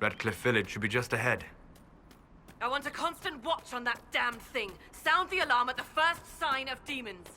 Redcliffe Village should be just ahead. I want a constant watch on that damned thing. Sound the alarm at the first sign of demons.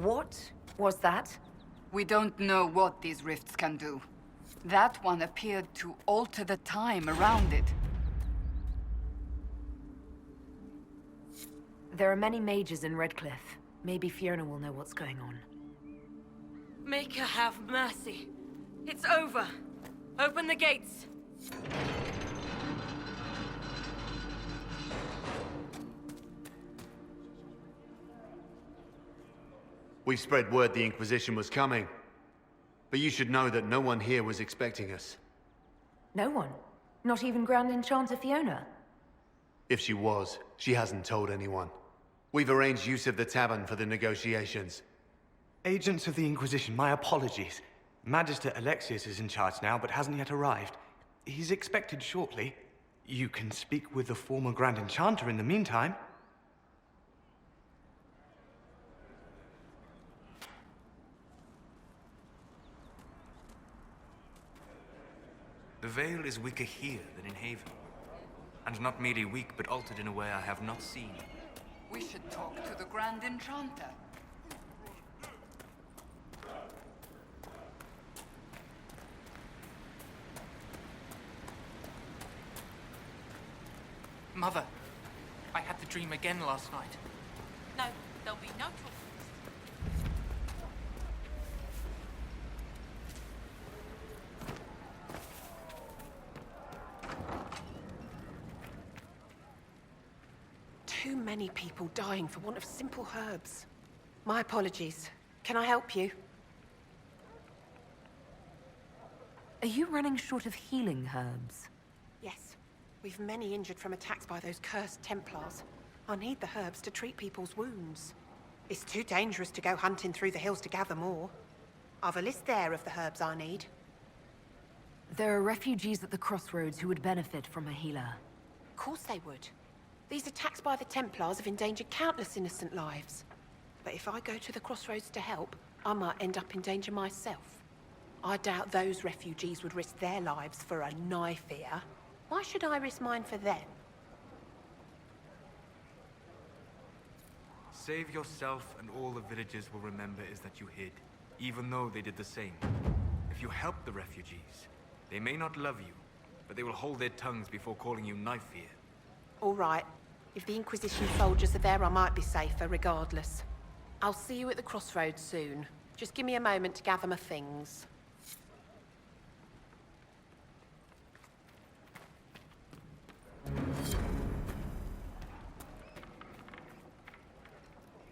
What was that? We don't know what these rifts can do. That one appeared to alter the time around it. There are many mages in Redcliffe. Maybe Fiona will know what's going on. Make her have mercy. It's over. Open the gates. We spread word the Inquisition was coming. But you should know that no one here was expecting us. No one? Not even Grand Enchanter Fiona? If she was, she hasn't told anyone. We've arranged use of the tavern for the negotiations. Agents of the Inquisition, my apologies. Magister Alexius is in charge now, but hasn't yet arrived. He's expected shortly. You can speak with the former Grand Enchanter in the meantime. The Veil is weaker here than in Haven. And not merely weak, but altered in a way I have not seen. We should talk to the Grand Enchanter. Mother, I had the dream again last night. No, there'll be no talk. Too many people dying for want of simple herbs. My apologies. Can I help you? Are you running short of healing herbs? Yes. We've many injured from attacks by those cursed Templars. I need the herbs to treat people's wounds. It's too dangerous to go hunting through the hills to gather more. I've a list there of the herbs I need. There are refugees at the crossroads who would benefit from a healer. Of course they would. These attacks by the Templars have endangered countless innocent lives. But if I go to the crossroads to help, I might end up in danger myself. I doubt those refugees would risk their lives for a knife here. Why should I risk mine for them? Save yourself and all the villagers will remember is that you hid, even though they did the same. If you help the refugees, they may not love you, but they will hold their tongues before calling you knife here. All right. If the Inquisition soldiers are there, I might be safer regardless. I'll see you at the crossroads soon. Just give me a moment to gather my things.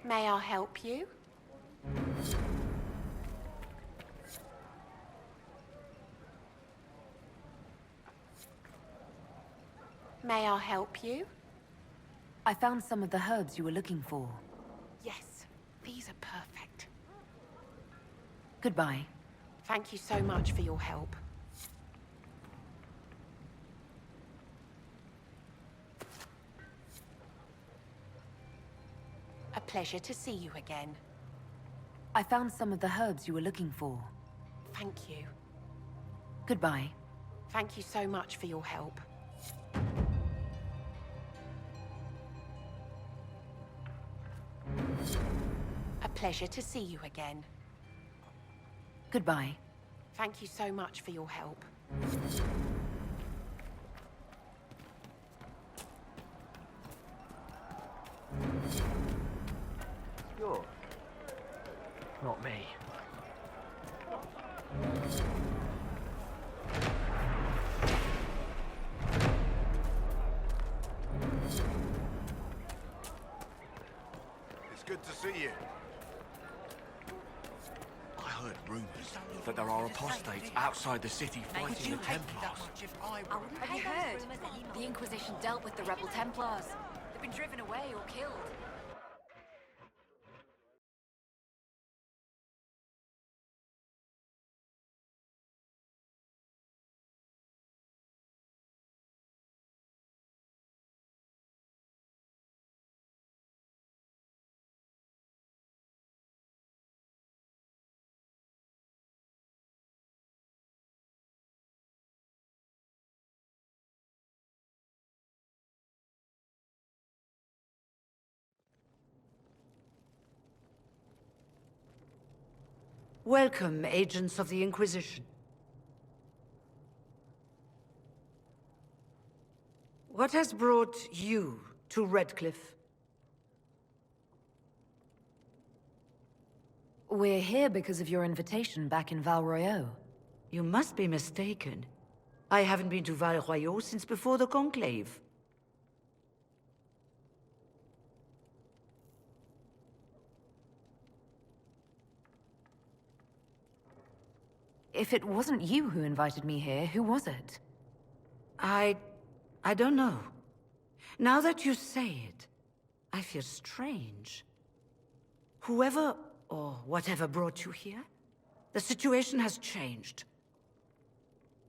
May I help you? May I help you? I found some of the herbs you were looking for. Yes, these are perfect. Goodbye. Thank you so much for your help. A pleasure to see you again. I found some of the herbs you were looking for. Thank you. Goodbye. Thank you so much for your help. A pleasure to see you again. Goodbye. Thank you so much for your help. You're not me. It's good to see you. I heard rumors that there are apostates outside the city fighting the Templars. Have you heard? The Inquisition dealt with the rebel Templars. They've been driven away or killed. Welcome, agents of the Inquisition. What has brought you to Redcliffe? We're here because of your invitation back in Val Royeaux. You must be mistaken. I haven't been to Val Royeaux since before the Conclave. If it wasn't you who invited me here, who was it? I don't know. Now that you say it, I feel strange. Whoever or whatever brought you here, the situation has changed.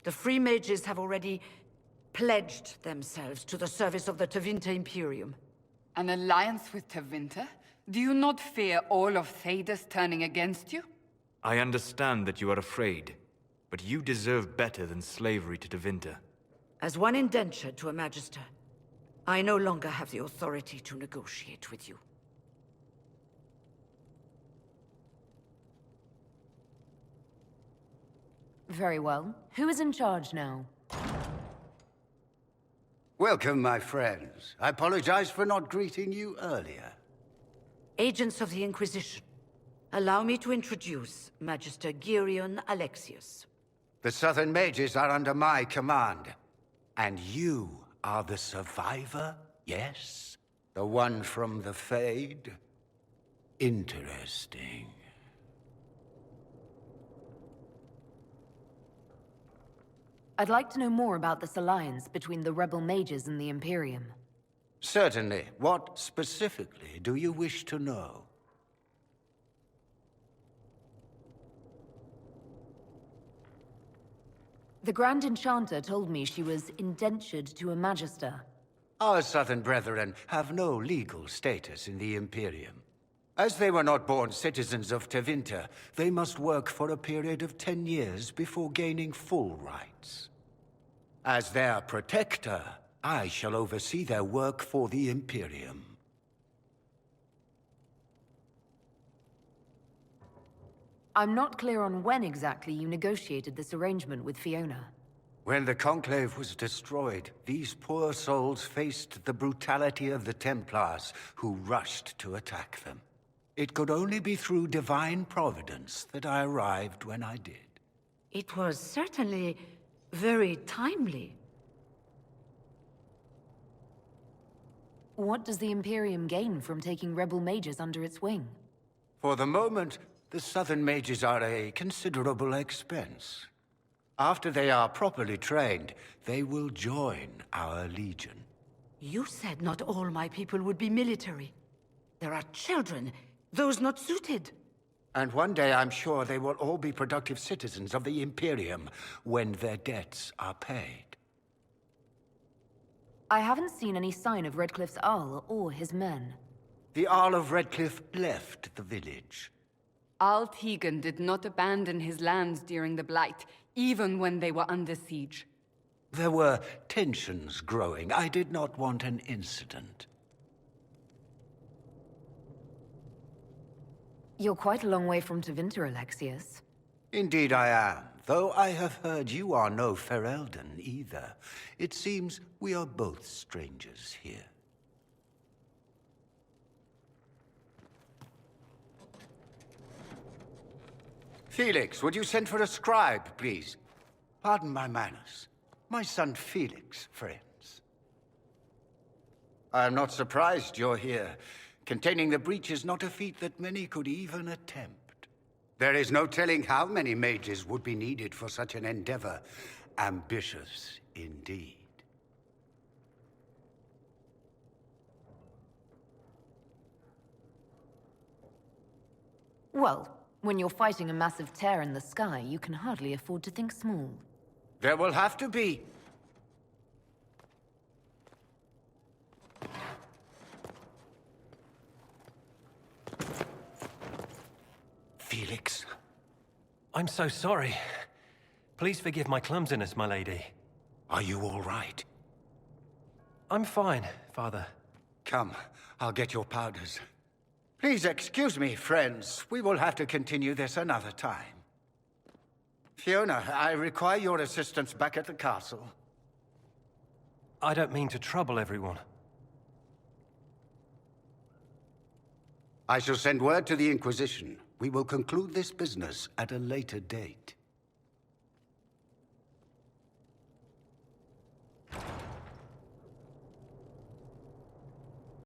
The Free Mages have already pledged themselves to the service of the Tevinter Imperium. An alliance with Tevinter? Do you not fear all of Thedas turning against you? I understand that you are afraid, but you deserve better than slavery to Tevinter. As one indentured to a Magister, I no longer have the authority to negotiate with you. Very well. Who is in charge now? Welcome, my friends. I apologize for not greeting you earlier. Agents of the Inquisition, allow me to introduce Magister Girion Alexius. The Southern Mages are under my command. And you are the survivor, yes? The one from the Fade? Interesting. I'd like to know more about this alliance between the rebel mages and the Imperium. Certainly. What specifically do you wish to know? The Grand Enchanter told me she was indentured to a Magister. Our Southern brethren have no legal status in the Imperium. As they were not born citizens of Tevinter, they must work for a period of 10 years before gaining full rights. As their protector, I shall oversee their work for the Imperium. I'm not clear on when exactly you negotiated this arrangement with Fiona. When the Conclave was destroyed, these poor souls faced the brutality of the Templars, who rushed to attack them. It could only be through divine providence that I arrived when I did. It was certainly very timely. What does the Imperium gain from taking rebel mages under its wing? For the moment, the Southern Mages are a considerable expense. After they are properly trained, they will join our Legion. You said not all my people would be military. There are children, those not suited. And one day I'm sure they will all be productive citizens of the Imperium when their debts are paid. I haven't seen any sign of Redcliffe's Arl or his men. The Earl of Redcliffe left the village. Al Tegan did not abandon his lands during the Blight, even when they were under siege. There were tensions growing. I did not want an incident. You're quite a long way from Tevinter, Alexius. Indeed I am, though I have heard you are no Ferelden either. It seems we are both strangers here. Felix, would you send for a scribe, please? Pardon my manners. My son Felix, friends. I am not surprised you're here. Containing the breach is not a feat that many could even attempt. There is no telling how many mages would be needed for such an endeavor. Ambitious, indeed. Well, when you're fighting a massive tear in the sky, you can hardly afford to think small. There will have to be. Felix. I'm so sorry. Please forgive my clumsiness, my lady. Are you all right? I'm fine, Father. Come, I'll get your powders. Please excuse me, friends. We will have to continue this another time. Fiona, I require your assistance back at the castle. I don't mean to trouble everyone. I shall send word to the Inquisition. We will conclude this business at a later date.